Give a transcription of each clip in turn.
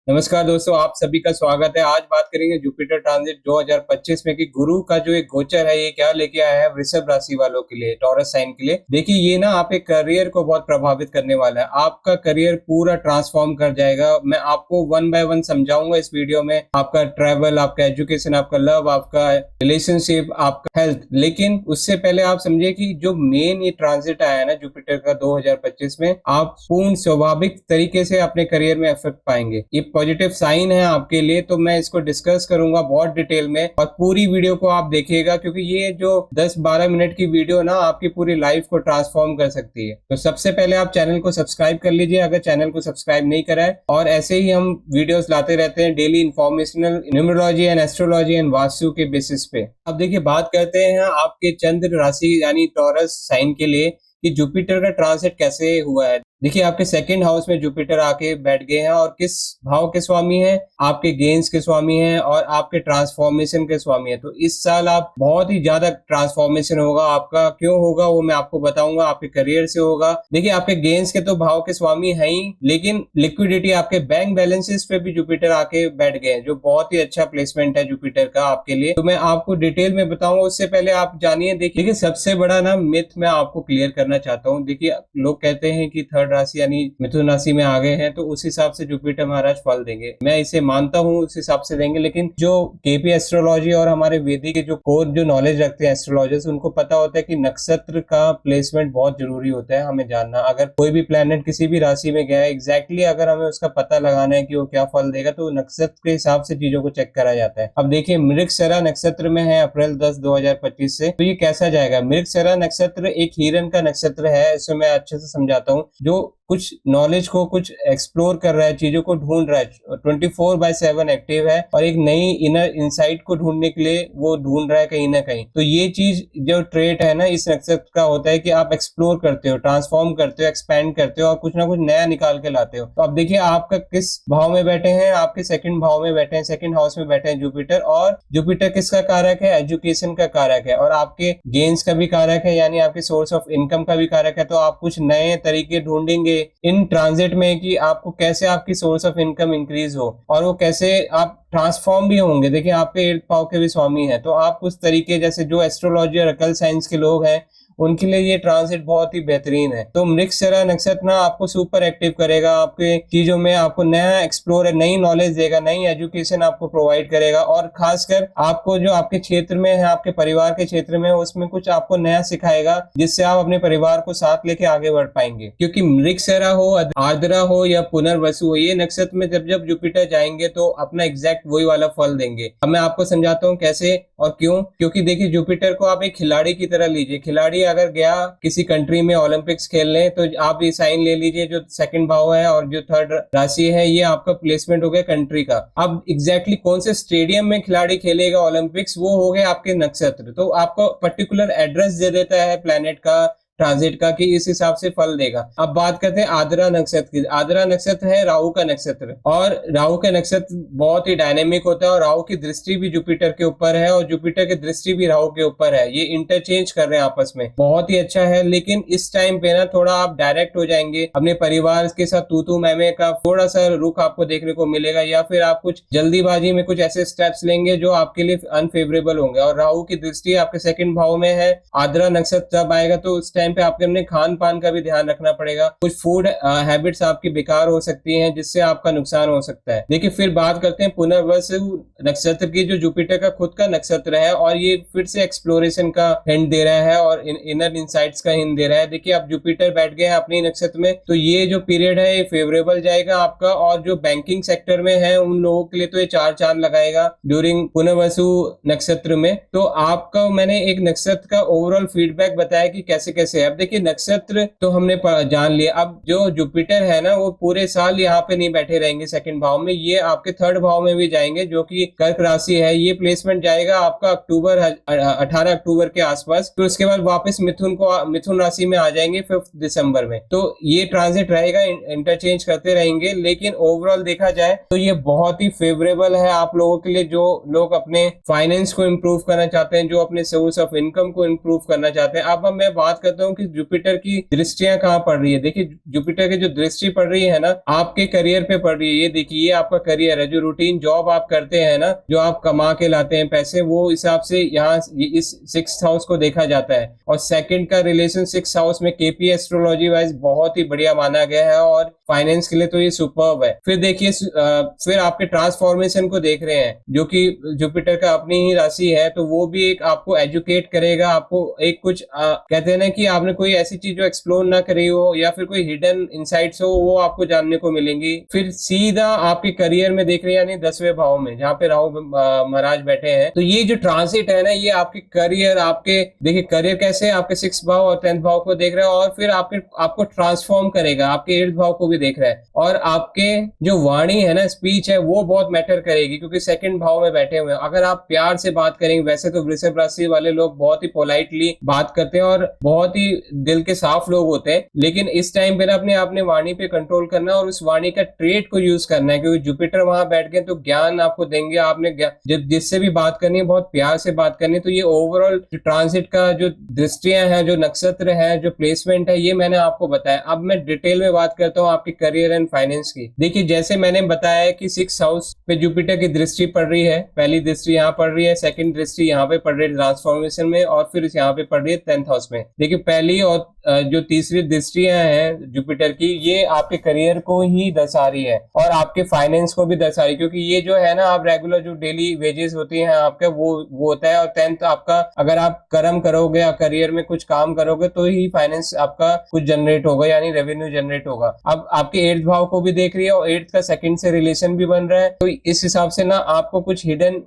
नमस्कार दोस्तों, आप सभी का स्वागत है। आज बात करेंगे जुपिटर ट्रांजिट 2025 में कि गुरु का जो एक गोचर है ये क्या लेके आया है वृषभ राशि वालों के लिए, टॉरस साइन के लिए। देखिए ये ना आपके करियर को बहुत प्रभावित करने वाला है। आपका करियर पूरा ट्रांसफॉर्म कर जाएगा। मैं आपको वन बाय वन समझाऊंगा इस वीडियो में। आपका ट्रैवल, आपका एजुकेशन, आपका लव, आपका रिलेशनशिप, आपका हेल्थ। लेकिन उससे पहले आप समझिए कि जो मेन ये ट्रांजिट आया है ना जुपिटर का 2025 में, आप पूर्ण स्वाभाविक तरीके से अपने करियर में इफेक्ट पाएंगे। ये पॉजिटिव साइन है आपके लिए, तो मैं इसको डिस्कस करूंगा बहुत डिटेल में और पूरी वीडियो को आप देखिएगा, क्योंकि ये जो 10-12 मिनट की वीडियो ना आपकी पूरी लाइफ को ट्रांसफॉर्म कर सकती है। तो सबसे पहले आप चैनल को सब्सक्राइब कर लीजिए अगर चैनल को सब्सक्राइब नहीं करा है, और ऐसे ही हम वीडियोस लाते रहते हैं daily informational numerology and astrology and vastu के बेसिस पे। अब देखिए बात करते हैं आपके चंद्र राशि यानी टॉरस साइन के लिए कि जुपिटर का ट्रांसिट कैसे हुआ है। देखिए आपके सेकंड हाउस में जुपिटर आके बैठ गए हैं और किस भाव के स्वामी हैं? आपके गेन्स के स्वामी हैं और आपके ट्रांसफॉर्मेशन के स्वामी हैं। तो इस साल आप बहुत ही ज्यादा ट्रांसफॉर्मेशन होगा आपका। क्यों होगा वो मैं आपको बताऊंगा। आपके करियर से होगा। देखिए आपके गेन्स के तो भाव के स्वामी हैं ही, लेकिन लिक्विडिटी, आपके बैंक बैलेंसेस पे भी जुपिटर आके बैठ गए हैं, जो बहुत ही अच्छा प्लेसमेंट है जुपिटर का आपके लिए। तो मैं आपको डिटेल में बताऊंगा। उससे पहले आप जानिए, देखिए सबसे बड़ा ना मिथ मैं आपको क्लियर करना चाहता हूँ। देखिए लोग कहते हैं कि थर्ड राशि यानी मिथुन राशि में आ गए हैं तो उस हिसाब से जुपिटर महाराज फल देंगे। मैं इसे मानता हूँ उस हिसाब से देंगे, लेकिन जो केपी एस्ट्रोलॉजी और हमारे वेदिक के जो कोर जो नॉलेज रखते हैं एस्ट्रोलॉजर्स, उनको पता होता है कि नक्षत्र का प्लेसमेंट बहुत जरूरी होता है हमें जानना। अगर कोई भी प्लेनेट किसी भी राशि में गया है, एग्जैक्टली अगर हमें उसका पता लगाना है कि वो क्या फल देगा, तो नक्षत्र के हिसाब से चीजों को चेक करा जाता है। अब देखिए मृगशिरा नक्षत्र में है अप्रैल 10, 2025 से, तो ये कैसा जाएगा? मृगशिरा नक्षत्र एक हिरन का नक्षत्र है। इसमें मैं अच्छे से समझाता हूँ। जो कुछ नॉलेज को कुछ एक्सप्लोर कर रहा है, चीजों को ढूंढ रहा है, 24/7 एक्टिव है और एक नई इनर इंसाइट को ढूंढने के लिए वो ढूंढ रहा है कहीं ना कहीं। तो ये चीज जो ट्रेट है ना इस नक्षत्र का होता है कि आप एक्सप्लोर करते हो, ट्रांसफॉर्म करते हो, एक्सपैंड करते हो और कुछ ना कुछ नया निकाल के लाते हो। तो अब देखिए आपका किस भाव में बैठे हैं? आपके सेकंड भाव में बैठे हैं, सेकंड हाउस में बैठे हैं जुपिटर। और जुपिटर किसका कारक है? एजुकेशन का कारक है और आपके गेन्स का भी कारक है, यानी आपके सोर्स ऑफ इनकम का भी कारक है। तो आप कुछ नए तरीके ढूंढेंगे इन ट्रांजिट में कि आपको कैसे आपकी सोर्स ऑफ इनकम इंक्रीज हो और वो कैसे आप ट्रांसफॉर्म भी होंगे। देखिए आपके 8th भाव के भी स्वामी है, तो आप कुछ तरीके, जैसे जो एस्ट्रोलॉजी और अकल साइंस के लोग हैं उनके लिए ये ट्रांजिट बहुत ही बेहतरीन है। तो मृगशिरा नक्षत्र ना आपको सुपर एक्टिव करेगा, आपके चीजों में आपको नया एक्सप्लोर, नई नॉलेज देगा, नई एजुकेशन आपको प्रोवाइड करेगा और खासकर आपको जो आपके क्षेत्र में है, आपके परिवार के क्षेत्र में, उसमें कुछ आपको नया सिखाएगा जिससे आप अपने परिवार को साथ लेके आगे बढ़ पाएंगे। क्योंकि मृगशिरा हो, आर्द्रा हो या पुनर्वसु हो, ये नक्षत्र में जब जब जुपिटर जाएंगे तो अपना एग्जैक्ट वही वाला फल देंगे। अब मैं आपको समझाता हूँ कैसे और क्यों। क्योंकि देखिए जुपिटर को आप एक खिलाड़ी की तरह लीजिए। खिलाड़ी अगर गया किसी कंट्री में ओलंपिक्स खेलने, तो आप ये साइन ले लीजिए, जो सेकंड भाव है और जो थर्ड राशि है, ये आपका प्लेसमेंट हो गया कंट्री का। अब एग्जैक्टली कौन से स्टेडियम में खिलाड़ी खेलेगा ओलंपिक्स, वो हो गए आपके नक्षत्र। तो आपको पर्टिकुलर एड्रेस दे देता है प्लेनेट का, ट्रांजिट का, कि इस हिसाब से फल देगा। अब बात करते हैं आद्रा नक्षत्र की। आद्रा नक्षत्र है राहु का नक्षत्र और राहु का नक्षत्र बहुत ही डायनेमिक होता है और राहु की दृष्टि भी जुपिटर के ऊपर है और जुपिटर की दृष्टि भी राहु के ऊपर है। ये इंटरचेंज कर रहे हैं आपस में, बहुत ही अच्छा है। लेकिन इस टाइम पे ना थोड़ा आप डायरेक्ट हो जाएंगे, अपने परिवार के साथ तू मैमे का थोड़ा सा रुख आपको देखने को मिलेगा, या फिर आप कुछ जल्दीबाजी में कुछ ऐसे स्टेप्स लेंगे जो आपके लिए अनफेवरेबल होंगे। और राहु की दृष्टि आपके सेकंड भाव में है। आद्रा नक्षत्र जब आएगा तो उस टाइम पे आपके अपने खान पान का भी ध्यान रखना पड़ेगा। कुछ फूड हैबिट्स आपकी बेकार हो सकती हैं जिससे आपका नुकसान हो सकता है। देखिए फिर बात करते हैं पुनर्वसु नक्षत्र की, जो जुपिटर का खुद का नक्षत्र है और ये फिर से एक्सप्लोरेशन का हिंट दे रहा है और इनर इंसाइट्स का हिंट दे रहा है। देखिए अब जुपिटर बैठ गए हैं अपने नक्षत्र में, तो ये जो पीरियड है ये फेवरेबल जाएगा आपका। और जो बैंकिंग सेक्टर में है उन लोगों के लिए तो ये चार चांद लगाएगा ड्यूरिंग पुनर्वसु नक्षत्र में। तो आपका मैंने एक नक्षत्र का ओवरऑल फीडबैक बताया कि कैसे कैसे है। अब देखिए नक्षत्र तो हमने जान लिया। अब जो जुपिटर है ना वो पूरे साल यहाँ पे नहीं बैठे रहेंगे सेकंड भाव में, ये आपके थर्ड भाव में भी जाएंगे जो कि कर्क राशि है। ये प्लेसमेंट जाएगा आपका 18 अक्टूबर के आसपास। फिर उसके बाद वापस मिथुन राशि में आ जाएंगे 5 दिसंबर में। तो ये ट्रांजिट रहेगा, इंटरचेंज करते रहेंगे। लेकिन ओवरऑल देखा जाए तो ये बहुत ही फेवरेबल है आप लोगों के लिए, जो लोग अपने फाइनेंस को इम्प्रूव करना चाहते हैं, जो अपने सोर्स ऑफ इनकम को इम्प्रूव करना चाहते हैं। अब मैं बात करता बताता हूँ कि जुपिटर की दृष्टियां कहाँ पड़ रही है। देखिए जुपिटर की जो दृष्टि पड़ रही है ना, आपके करियर पे पड़ रही है। ये देखिए, ये आपका करियर है, जो रूटीन जॉब आप करते हैं ना, जो आप कमा के लाते हैं पैसे, वो हिसाब से यहाँ इस 6th हाउस को देखा जाता है। और सेकंड का रिलेशन 6th हाउस में केपी एस्ट्रोलॉजी वाइज बहुत ही बढ़िया माना गया है, और फाइनेंस के लिए तो ये सुपर्ब है। फिर देखिए फिर आपके ट्रांसफॉर्मेशन को देख रहे हैं, जो कि जुपिटर का अपनी ही राशि है, तो वो भी एक आपको एजुकेट करेगा। आपको एक कुछ कहते हैं ना कि आपने कोई ऐसी चीज जो एक्सप्लोर ना करी हो, या फिर कोई हिडन इनसाइट्स हो, वो आपको जानने को मिलेंगी। फिर सीधा आपके करियर में देख रहे हैं, यानी 10वें भाव में, जहाँ पे राहु महाराज बैठे हैं। तो ये जो ट्रांसिट है ना, ये आपके करियर, आपके देखिए करियर कैसे आपके 6th भाव और 10th भाव को देख रहा है, और फिर आपको ट्रांसफॉर्म करेगा, आपके 8th भाव को भी देख रहा है। और आपके जो वाणी है ना, स्पीच है, वो बहुत मैटर करेगी, क्योंकि 2nd भाव में बैठे हुए हैं। अगर आप प्यार से बात करेंगे, वैसे तो वृषभ राशि वाले लोग बहुत ही पोलाइटली बात करते हैं और बहुत ही दिल के साफ लोग होते हैं, लेकिन इस टाइम पे ना अपने वाणी पे कंट्रोल करना और उस वाणी का ट्रेड को यूज करना है, क्योंकि जुपिटर वहां बैठ गए तो ज्ञान आपको देंगे। आपने जब जिससे भी बात करनी है, बहुत प्यार से बात करनी है। तो ये ओवरऑल ट्रांसिट का जो दृष्टियां हैं, जो नक्षत्र है, जो प्लेसमेंट है, ये मैंने आपको बताया। अब मैं डिटेल में बात करता हूँ आपके करियर एंड फाइनेंस की। देखिए जैसे मैंने बताया कि 6th हाउस पे जुपिटर की दृष्टि पड़ रही है, पहली दृष्टि यहाँ पड़ रही है, सेकंड दृष्टि यहाँ पे पड़ रही है ट्रांसफॉर्मेशन में, और फिर यहाँ पे पड़ रही है 10th हाउस में। देखिए पहली और जो तीसरी दृष्टियां हैं जुपिटर की, ये आपके करियर को ही दर्शा रही है और आपके फाइनेंस को भी दर्शा रही है, क्योंकि ये जो है ना, आप रेगुलर जो डेली वेजेस होती हैं आपके, वो होता है। और 10th आपका, अगर आप कर्म करोगे या करियर में कुछ काम करोगे तो ही फाइनेंस आपका कुछ जनरेट होगा, यानी रेवेन्यू जनरेट होगा। अब आपके 8th भाव को भी देख रही है, और 8th का 2nd से रिलेशन भी बन रहा है, तो इस हिसाब से ना आपको कुछ हिडन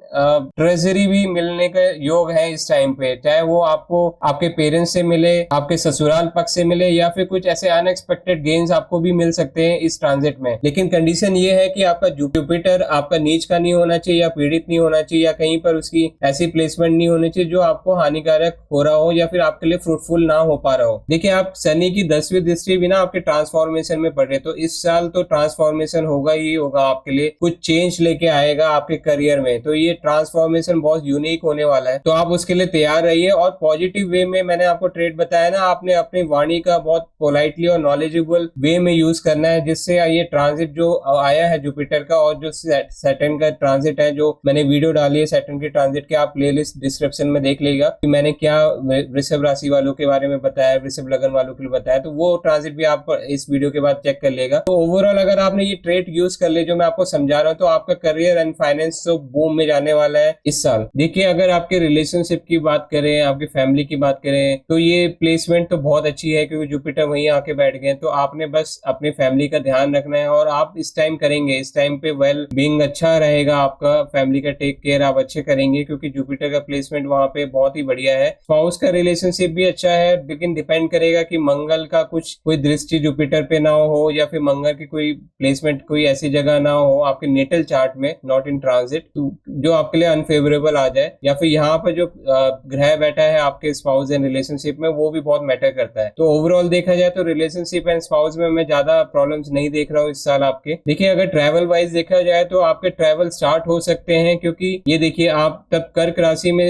ट्रेजरी भी मिलने का योग है इस टाइम पे, चाहे वो आपको आपके पेरेंट्स से मिले, आपके ससुराल पक्ष से मिले, या फिर कुछ ऐसे अनएक्सपेक्टेड गेन्स आपको भी मिल सकते हैं इस ट्रांजिट में। लेकिन कंडीशन ये है कि आपका जुपिटर आपका नीच का नहीं होना चाहिए, या पीड़ित नहीं होना चाहिए, या कहीं पर उसकी ऐसी प्लेसमेंट नहीं होनी चाहिए जो आपको हानिकारक हो रहा हो, या फिर आपके लिए फ्रूटफुल ना हो पा रहा हो। देखिए आप शनि की 10वीं दृष्टि भी ना आपके ट्रांसफॉर्मेशन में पड़ रहे, तो इस साल तो ट्रांसफॉर्मेशन होगा ही होगा आपके लिए, कुछ चेंज लेके आएगा आपके करियर में। तो ये ट्रांसफॉर्मेशन बहुत यूनिक होने वाला है, तो आप उसके लिए तैयार रहिए। और पॉजिटिव वे में मैंने आपको ट्रेड बताया ना, आपने अपनी वाणी का बहुत पोलाइटली और नॉलेजेबल वे में यूज करना है, जिससे ये ट्रांजिट जो आया है जुपिटर का, और जो सैटर्न का ट्रांजिट है, जो मैंने वीडियो डाली है सैटर्न के ट्रांजिट के, आप प्लेलिस्ट डिस्क्रिप्शन में देख लेगा कि मैंने क्या वृषभ राशि वालों के बारे में बताया, वृषभ लगन वालों के लिए बताया, तो वो ट्रांजिट भी आप इस वीडियो के बाद चेक कर लेगा। तो ओवरऑल अगर आपने ये ट्रेड यूज कर ले जो मैं आपको समझा रहा हूँ, तो आपका करियर एंड फाइनेंस तो बूम में जाने वाला है इस साल। देखिए अगर आपके रिलेशनशिप की बात करें, आपकी फैमिली की बात करें, तो ये प्लेसमेंट तो बहुत अच्छी है, क्योंकि जुपिटर वहीं आके बैठ गए। तो आपने बस अपनी फैमिली का ध्यान रखना है, और आप इस टाइम करेंगे, इस टाइम पे वेल बीइंग अच्छा रहेगा आपका, फैमिली का टेक केयर आप अच्छे करेंगे, क्योंकि जुपिटर का प्लेसमेंट वहां पे बहुत ही बढ़िया है। स्पाउस का रिलेशनशिप भी अच्छा है, लेकिन डिपेंड करेगा कि मंगल का कुछ कोई दृष्टि जुपिटर पे ना हो, या फिर मंगल की कोई प्लेसमेंट कोई ऐसी जगह ना हो आपके नेटल चार्ट में, नॉट इन ट्रांजिट, जो आपके लिए अनफेवरेबल आ जाए, या फिर यहाँ पर जो ग्रह बैठा है आपके स्पाउस एंड रिलेशनशिप में, वो भी बहुत मैटर करता है। तो ओवरऑल देखा जाए तो रिलेशनशिप एंड स्पाउस में मैं ज्यादा प्रॉब्लम्स नहीं देख रहा हूँ इस साल आपके। देखिए अगर ट्रैवल वाइज देखा जाए तो आपके ट्रैवल स्टार्ट हो सकते हैं, क्योंकि ये देखिए आप तब कर्क राशि में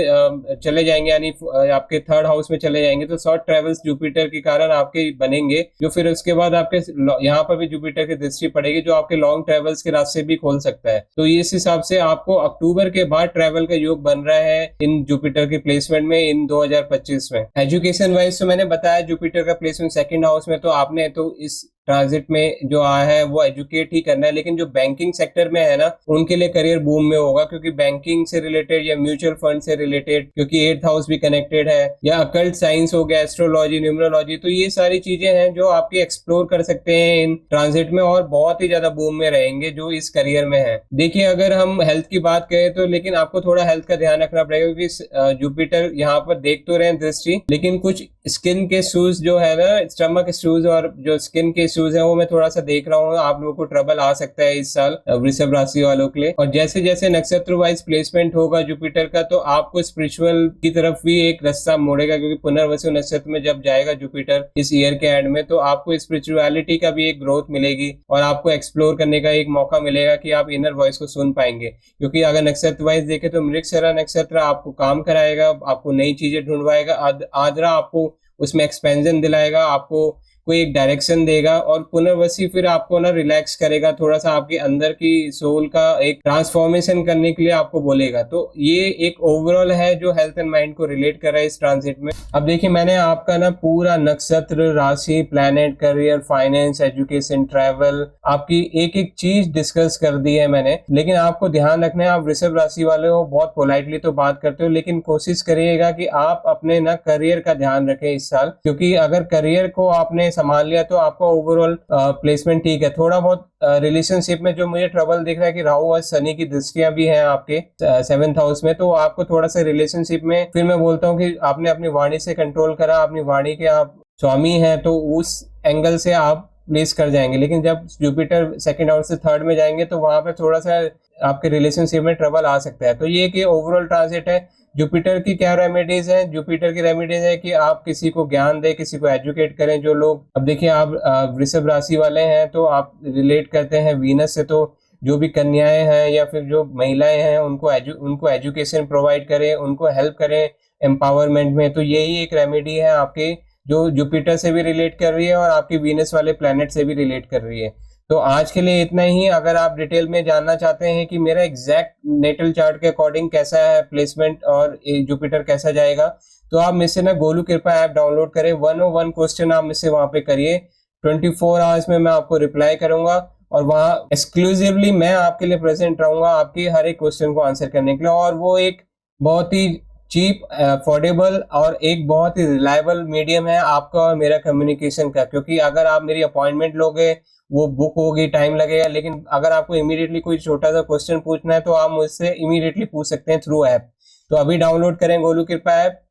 चले जाएंगे, यानी आपके 3rd हाउस में चले जाएंगे, तो शॉर्ट ट्रैवल्स जुपिटर के कारण आपके बनेंगे, जो फिर उसके बाद आपके यहाँ पर भी जुपिटर की दृष्टि पड़ेगी, जो आपके लॉन्ग ट्रैवल्स के रास्ते भी खोल सकता है। तो इस हिसाब से आपको अक्टूबर के बाद ट्रैवल का योग बन रहा है इन जुपिटर के प्लेसमेंट में इन 2025 में। एजुकेशन वाइज तो मैंने बताया जुपिटर का प्लेसमेंट 2nd हाउस में, तो आपने तो इस ट्रांजिट में जो आया है वो एजुकेट ही करना है। लेकिन जो बैंकिंग सेक्टर में है ना, उनके लिए करियर बूम में होगा, क्योंकि बैंकिंग से रिलेटेड या म्यूचुअल फंड से रिलेटेड, क्योंकि 8th हाउस भी कनेक्टेड है, या अकल्ट साइंस हो गया, एस्ट्रोलॉजी, न्यूमरोलॉजी, तो ये सारी चीजें हैं जो आपके एक्सप्लोर कर सकते हैं इन ट्रांजिट में, और बहुत ही ज्यादा बूम में रहेंगे जो इस करियर में है। देखिए अगर हम हेल्थ की बात करें तो, लेकिन आपको थोड़ा हेल्थ का ध्यान रखना पड़ेगा, क्योंकि जुपिटर यहाँ पर देख तो रहे हैं दृष्टि, लेकिन कुछ स्किन के इश्यूज जो है ना, स्टमक इश्यूज और जो स्किन के इश्यूज है, वो मैं थोड़ा सा देख रहा हूँ, आप लोगों को ट्रबल आ सकता है इस साल वृषभ राशि वालों के लिए। और जैसे जैसे नक्षत्र वाइज प्लेसमेंट होगा जुपिटर का, तो आपको स्पिरिचुअल की तरफ भी एक रास्ता मोड़ेगा, क्योंकि पुनर्वसु नक्षत्र में जब जाएगा जुपिटर इस ईयर के एंड में, तो आपको स्पिरिचुअलिटी का भी एक ग्रोथ मिलेगी, और आपको एक्सप्लोर करने का एक मौका मिलेगा कि आप इनर वॉइस को सुन पाएंगे। क्योंकि अगर नक्षत्र वाइज देखे तो मृगशिरा नक्षत्र आपको काम कराएगा, आपको नई चीजें ढूंढवाएगा, आद्रा आपको उसमें एक्सपेंशन दिलाएगा, आपको कोई एक डायरेक्शन देगा और पुनर्वसी फिर आपको ना रिलैक्स करेगा, थोड़ा सा आपके अंदर की सोल का एक ट्रांसफॉर्मेशन करने के लिए आपको बोलेगा। तो ये एक ओवरऑल है जो हेल्थ एंड माइंड को रिलेट कर रहा है इस ट्रांजिट में। अब देखिए मैंने आपका ना पूरा नक्षत्र, राशि, planet, career, finance, education, travel, आपकी एक एक चीज डिस्कस कर दी है मैंने। लेकिन आपको ध्यान रखना है, आप वृषभ राशि वाले हो, बहुत पोलाइटली तो बात करते हो, लेकिन कोशिश करिएगा कि आप अपने ना करियर का ध्यान रखें इस साल, क्योंकि अगर करियर को आपने संभाल लिया तो आपका ओवरऑल प्लेसमेंट ठीक है। थोड़ा बहुत रिलेशनशिप में जो मुझे ट्रबल दिख रहा है कि राहु और शनि की दृष्टियां भी हैं आपके 7th हाउस में, तो आपको थोड़ा सा रिलेशनशिप में, फिर मैं बोलता हूँ कि आपने अपनी वाणी से कंट्रोल करा, अपनी वाणी के आप स्वामी हैं, तो उस एंगल से आप प्लेस कर जाएंगे। लेकिन जब जुपिटर 2nd हाउस से 3rd में जाएंगे तो वहां पे थोड़ा सा आपके रिलेशनशिप में ट्रबल आ सकता है। तो ये कि ओवरऑल ट्रांजिट है। जुपिटर की क्या रेमेडीज है? जुपिटर की रेमेडीज है कि आप किसी को ज्ञान दें, किसी को एजुकेट करें। जो लोग, अब देखिए आप वृषभ राशि वाले हैं तो आप रिलेट करते हैं वीनस से, तो जो भी कन्याएं हैं या फिर जो महिलाएं हैं उनको एजुकेशन प्रोवाइड करें, उनको हेल्प करें एम्पावरमेंट में। तो यही एक रेमेडी है आपकी, जो जुपिटर से भी रिलेट कर रही है और आपकी वीनस वाले प्लैनेट से भी रिलेट कर रही है। तो आज के लिए इतना ही। अगर आप डिटेल में जानना चाहते हैं कि मेरा एग्जैक्ट नेटल चार्ट के अकॉर्डिंग कैसा है प्लेसमेंट और जुपिटर कैसा जाएगा, तो आप मुझसे ना गोलू कृपा ऐप डाउनलोड करें। 101 क्वेश्चन आप मुझसे वहां पे करिए, 24 आवर्स में मैं आपको रिप्लाई करूंगा और वहां एक्सक्लूसिवली मैं आपके लिए प्रेजेंट रहूंगा आपके हर एक क्वेश्चन को आंसर करने के लिए। और वो एक बहुत ही चीप, अफोर्डेबल और एक बहुत ही रिलायबल मीडियम है आपका और मेरा कम्युनिकेशन का। क्योंकि अगर आप मेरी अपॉइंटमेंट लोगे, वो बुक होगी, टाइम लगेगा, लेकिन अगर आपको इमीडिएटली कोई छोटा सा क्वेश्चन पूछना है तो आप मुझसे इमीडिएटली पूछ सकते हैं थ्रू ऐप। तो अभी डाउनलोड करें गोलू कृपा ऐप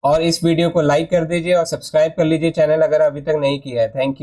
और इस वीडियो को लाइक कर दीजिए और सब्सक्राइब कर लीजिए चैनल अगर अभी तक नहीं किया है। Thank you.